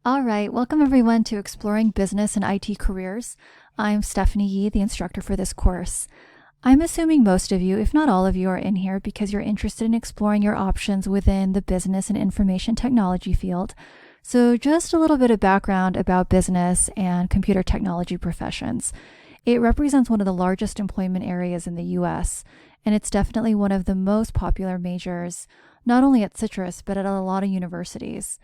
All right, welcome everyone to Exploring Business and IT Careers. I'm Stephanie Yee, the instructor for this course. I'm assuming most of you, if not all of you, are in here because you're interested in exploring your options within the business and information technology field. So just a little bit of background about business and computer technology professions. It represents one of the largest employment areas in the US, and it's definitely one of the most popular majors, not only at Citrus, but at a lot of universities.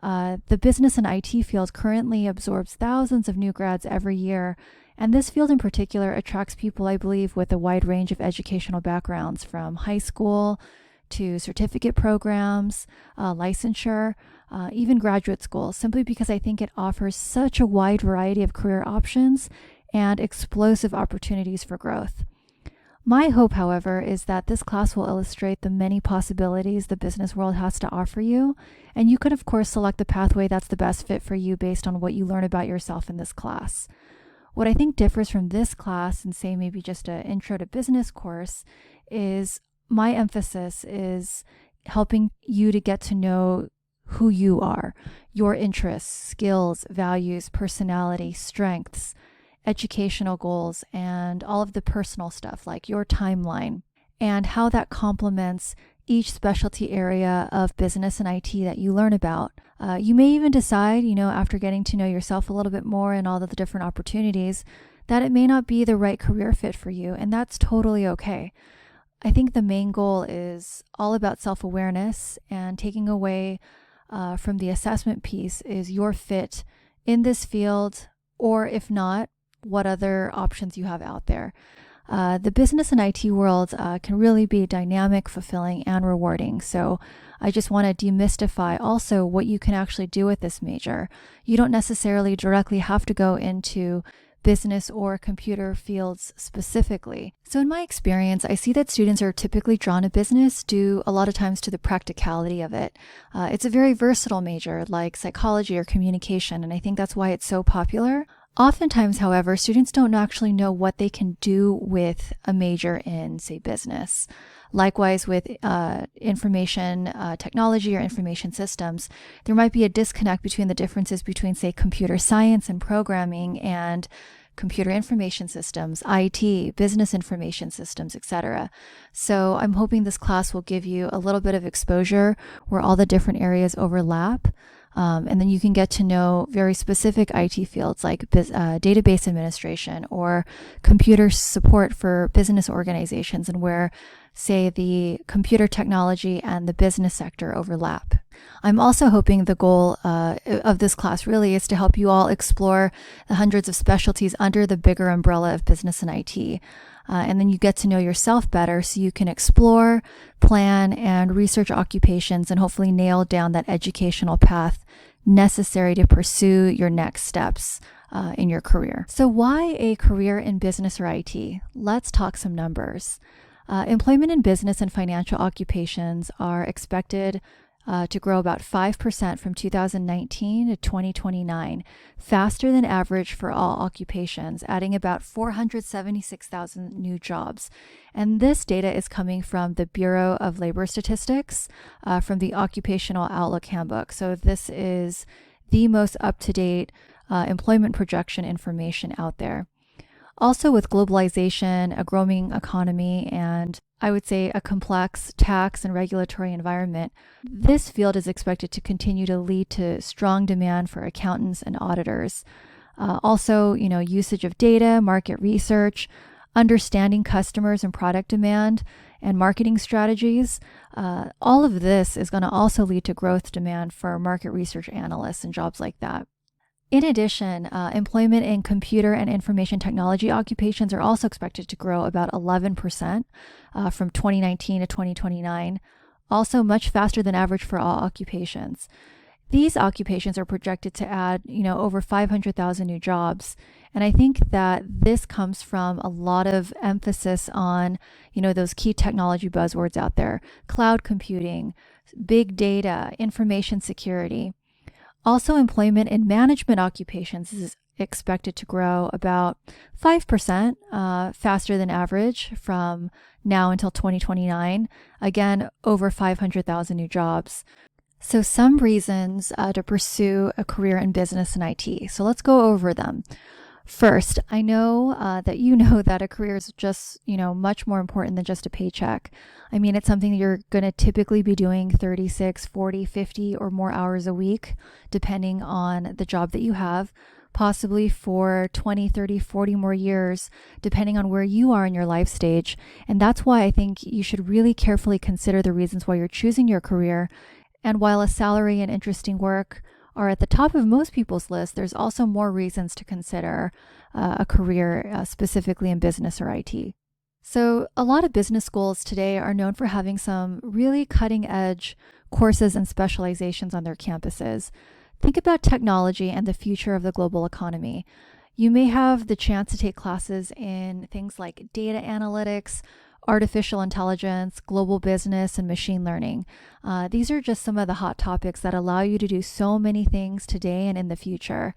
The business and IT field currently absorbs thousands of new grads every year, and this field in particular attracts people, I believe, with a wide range of educational backgrounds from high school to certificate programs, licensure, even graduate school, simply because I think it offers such a wide variety of career options and explosive opportunities for growth. My hope, however, is that this class will illustrate the many possibilities the business world has to offer you, and you could, of course, select the pathway that's the best fit for you based on what you learn about yourself in this class. What I think differs from this class and say maybe just an intro to business course is my emphasis is helping you to get to know who you are, your interests, skills, values, personality, strengths, educational goals, and all of the personal stuff like your timeline and how that complements each specialty area of business and IT that you learn about. You may even decide, after getting to know yourself a little bit more and all of the different opportunities, that it may not be the right career fit for you, and that's totally okay. I think the main goal is all about self-awareness, and taking away from the assessment piece is your fit in this field, or if not, what other options you have out there. The business and IT world can really be dynamic, fulfilling, and rewarding. So I just want to demystify also what you can actually do with this major. You don't necessarily directly have to go into business or computer fields specifically. So in my experience, I see that students are typically drawn to business due a lot of times to the practicality of it. It's a very versatile major like psychology or communication, and I think that's why it's so popular. Oftentimes, however, students don't actually know what they can do with a major in, say, business. Likewise, with information technology or information systems, there might be a disconnect between the differences between, say, computer science and programming and computer information systems, IT, business information systems, etc. So I'm hoping this class will give you a little bit of exposure where all the different areas overlap. And then you can get to know very specific IT fields like database administration or computer support for business organizations, and where, say, the computer technology and the business sector overlap. I'm also hoping the goal of this class really is to help you all explore the hundreds of specialties under the bigger umbrella of business and IT. And then you get to know yourself better so you can explore, plan, and research occupations and hopefully nail down that educational path necessary to pursue your next steps in your career. So why a career in business or IT? Let's talk some numbers. Employment in business and financial occupations are expected to grow about 5% from 2019 to 2029, faster than average for all occupations, adding about 476,000 new jobs. And this data is coming from the Bureau of Labor Statistics from the Occupational Outlook Handbook. So this is the most up-to-date employment projection information out there. Also, with globalization, a growing economy, and I would say a complex tax and regulatory environment, this field is expected to continue to lead to strong demand for accountants and auditors. Also, usage of data, market research, understanding customers and product demand, and marketing strategies. All of this is going to also lead to growth demand for market research analysts and jobs like that. In addition, employment in computer and information technology occupations are also expected to grow about 11% from 2019 to 2029, also much faster than average for all occupations. These occupations are projected to add, over 500,000 new jobs. And I think that this comes from a lot of emphasis on, those key technology buzzwords out there: cloud computing, big data, information security. Also, employment in management occupations is expected to grow about 5% faster than average from now until 2029. Again, over 500,000 new jobs. So, some reasons to pursue a career in business and IT. So, let's go over them. First, I know that you know that a career is just, much more important than just a paycheck. I mean, it's something that you're going to typically be doing 36, 40, 50 or more hours a week, depending on the job that you have, possibly for 20, 30, 40 more years, depending on where you are in your life stage. And that's why I think you should really carefully consider the reasons why you're choosing your career. And while a salary and interesting work are at the top of most people's list, there's also more reasons to consider a career specifically in business or IT. So, a lot of business schools today are known for having some really cutting edge courses and specializations on their campuses. Think about technology and the future of the global economy. You may have the chance to take classes in things like data analytics, artificial intelligence, global business, and machine learning. These are just some of the hot topics that allow you to do so many things today and in the future.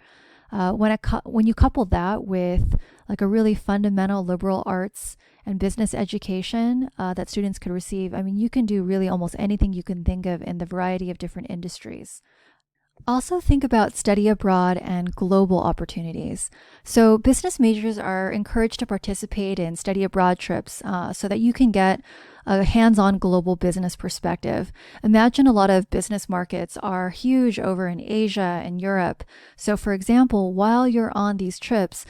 When you couple that with like a really fundamental liberal arts and business education that students could receive, I mean, you can do really almost anything you can think of in the variety of different industries. Also, think about study abroad and global opportunities. So, business majors are encouraged to participate in study abroad trips so that you can get a hands on global business perspective. Imagine a lot of business markets are huge over in Asia and Europe. So, for example, while you're on these trips,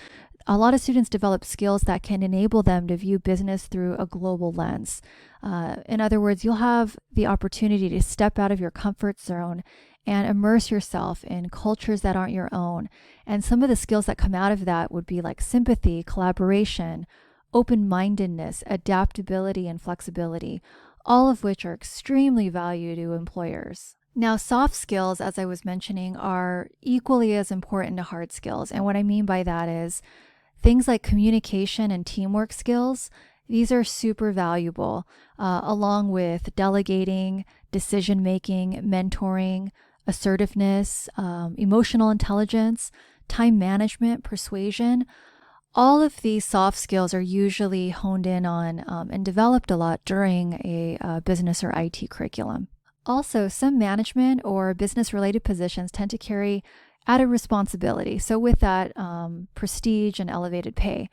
a lot of students develop skills that can enable them to view business through a global lens. In other words, you'll have the opportunity to step out of your comfort zone and immerse yourself in cultures that aren't your own. And some of the skills that come out of that would be like sympathy, collaboration, open-mindedness, adaptability, and flexibility, all of which are extremely valued to employers. Now, soft skills, as I was mentioning, are equally as important to hard skills. And what I mean by that is things like communication and teamwork skills. These are super valuable, along with delegating, decision making, mentoring, assertiveness, emotional intelligence, time management, persuasion. All of these soft skills are usually honed in on and developed a lot during a business or IT curriculum. Also, some management or business related positions tend to carry added responsibility. So, with that, prestige and elevated pay.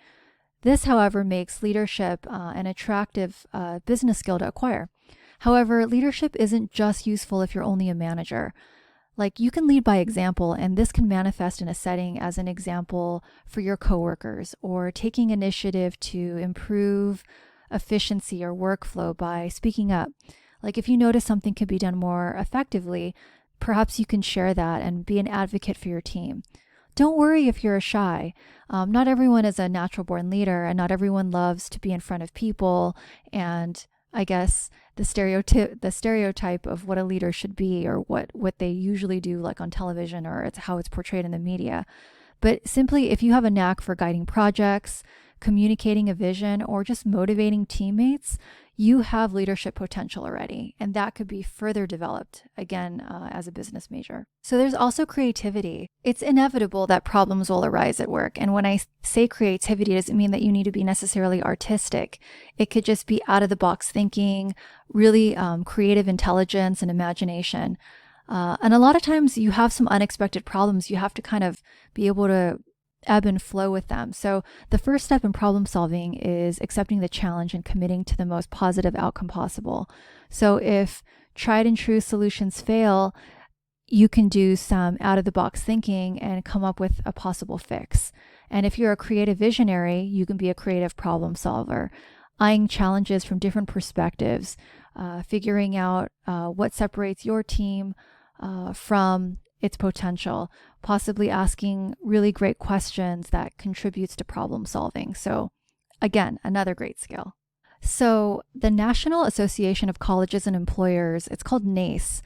This, however, makes leadership an attractive business skill to acquire. However, leadership isn't just useful if you're only a manager. Like, you can lead by example, and this can manifest in a setting as an example for your coworkers, or taking initiative to improve efficiency or workflow by speaking up. Like, if you notice something could be done more effectively, perhaps you can share that and be an advocate for your team. Don't worry if you're shy. Not everyone is a natural born leader, and not everyone loves to be in front of people. And I guess the stereotype of what a leader should be, or what they usually do, like on television, or it's how it's portrayed in the media. But simply, if you have a knack for guiding projects, communicating a vision, or just motivating teammates, you have leadership potential already, and that could be further developed, again, as a business major. So there's also creativity. It's inevitable that problems will arise at work, and when I say creativity, it doesn't mean that you need to be necessarily artistic. It could just be out-of-the-box thinking, really creative intelligence and imagination. And a lot of times you have some unexpected problems. You have to kind of be able to ebb and flow with them. So the first step in problem solving is accepting the challenge and committing to the most positive outcome possible. So if tried and true solutions fail, you can do some out of the box thinking and come up with a possible fix. And if you're a creative visionary, you can be a creative problem solver, eyeing challenges from different perspectives, figuring out what separates your team from its potential, possibly asking really great questions that contributes to problem solving. So again, another great skill. So the National Association of Colleges and Employers, it's called NACE.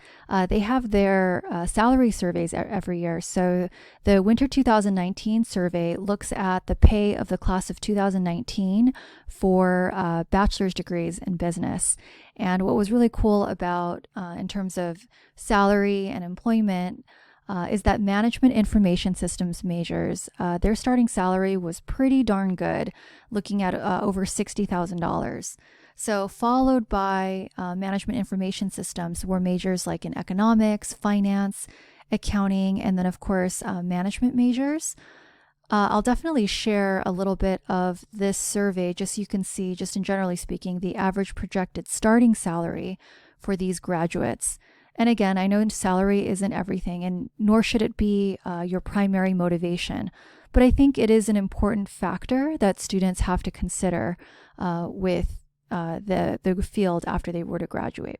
They have their salary surveys every year. So the Winter 2019 survey looks at the pay of the class of 2019 for bachelor's degrees in business. And what was really cool about, in terms of salary and employment, is that management information systems majors, their starting salary was pretty darn good, looking at over $60,000. So followed by management information systems were majors like in economics, finance, accounting, and then of course management majors. I'll definitely share a little bit of this survey just so you can see, just in generally speaking, the average projected starting salary for these graduates. And again, I know salary isn't everything, and nor should it be your primary motivation. But I think it is an important factor that students have to consider with the field after they were to graduate.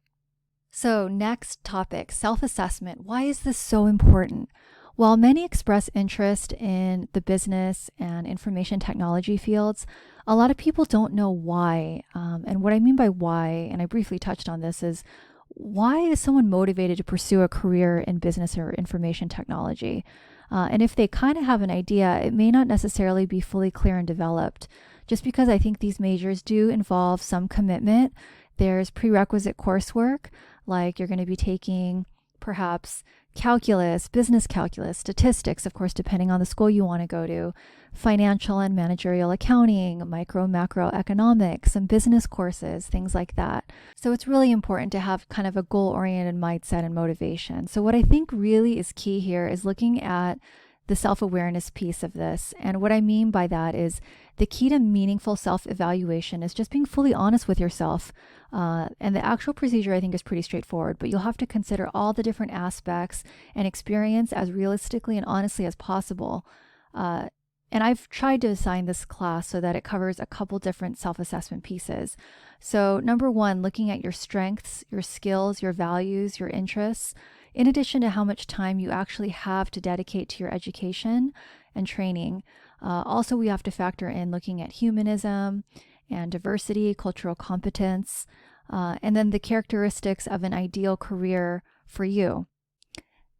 So next topic, self-assessment. Why is this so important? While many express interest in the business and information technology fields, a lot of people don't know why. And what I mean by why, and I briefly touched on this, is why is someone motivated to pursue a career in business or information technology? And if they kind of have an idea, it may not necessarily be fully clear and developed. Just because I think these majors do involve some commitment, there's prerequisite coursework, like you're going to be taking perhaps calculus, business calculus, statistics, of course, depending on the school you want to go to, financial and managerial accounting, micro, macro economics, some business courses, things like that. So it's really important to have kind of a goal-oriented mindset and motivation. So what I think really is key here is looking at the self-awareness piece of this. And what I mean by that is the key to meaningful self-evaluation is just being fully honest with yourself. And the actual procedure, I think, is pretty straightforward, but you'll have to consider all the different aspects and experience as realistically and honestly as possible. And I've tried to assign this class so that it covers a couple different self-assessment pieces. So number one, looking at your strengths, your skills, your values, your interests, in addition to how much time you actually have to dedicate to your education and training. Also, we have to factor in looking at humanism and diversity, cultural competence, and then the characteristics of an ideal career for you.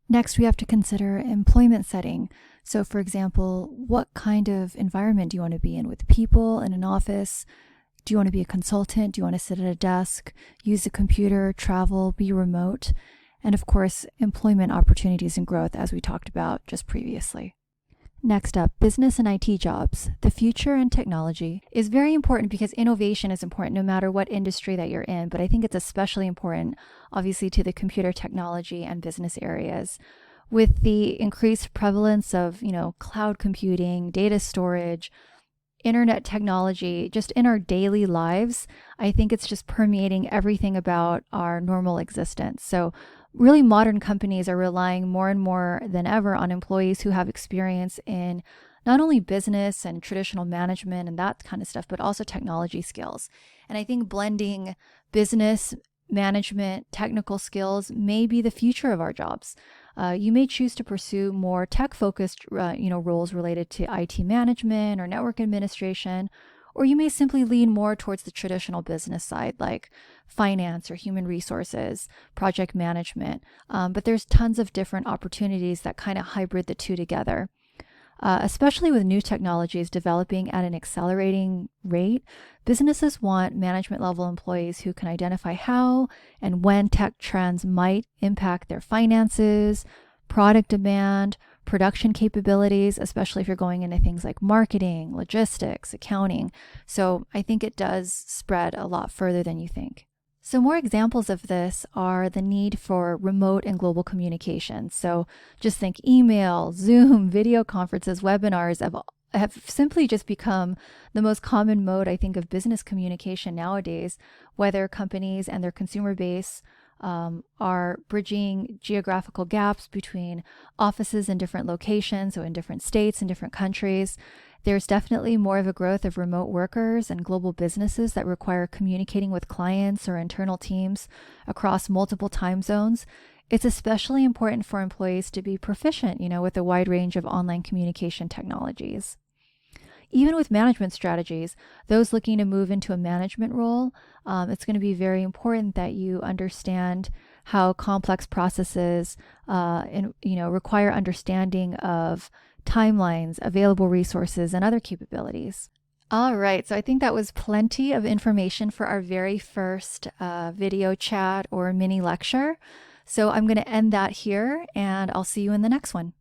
Next, we have to consider employment setting. So for example, what kind of environment do you want to be in with people in an office? Do you want to be a consultant? Do you want to sit at a desk, use a computer, travel, be remote? And of course, employment opportunities and growth, as we talked about just previously. Next up, business and IT jobs. The future in technology is very important because innovation is important no matter what industry that you're in, but I think it's especially important, obviously, to the computer technology and business areas. With the increased prevalence of, cloud computing, data storage, internet technology, just in our daily lives, I think it's just permeating everything about our normal existence. So really modern companies are relying more and more than ever on employees who have experience in not only business and traditional management and that kind of stuff, but also technology skills. And I think blending business, management, technical skills may be the future of our jobs. You may choose to pursue more tech-focused, roles related to IT management or network administration, or you may simply lean more towards the traditional business side, like finance or human resources, project management. But there's tons of different opportunities that kind of hybrid the two together. Especially with new technologies developing at an accelerating rate, businesses want management level employees who can identify how and when tech trends might impact their finances, product demand, production capabilities, especially if you're going into things like marketing, logistics, accounting. So I think it does spread a lot further than you think. Some more examples of this are the need for remote and global communication. So just think email, Zoom, video conferences, webinars have simply just become the most common mode, I think, of business communication nowadays, whether companies and their consumer base are bridging geographical gaps between offices in different locations, so in different states and different countries. There's definitely more of a growth of remote workers and global businesses that require communicating with clients or internal teams across multiple time zones. It's especially important for employees to be proficient, with a wide range of online communication technologies. Even with management strategies, those looking to move into a management role, it's going to be very important that you understand how complex processes require understanding of timelines, available resources, and other capabilities. All right, so I think that was plenty of information for our very first video chat or mini lecture. So I'm going to end that here, and I'll see you in the next one.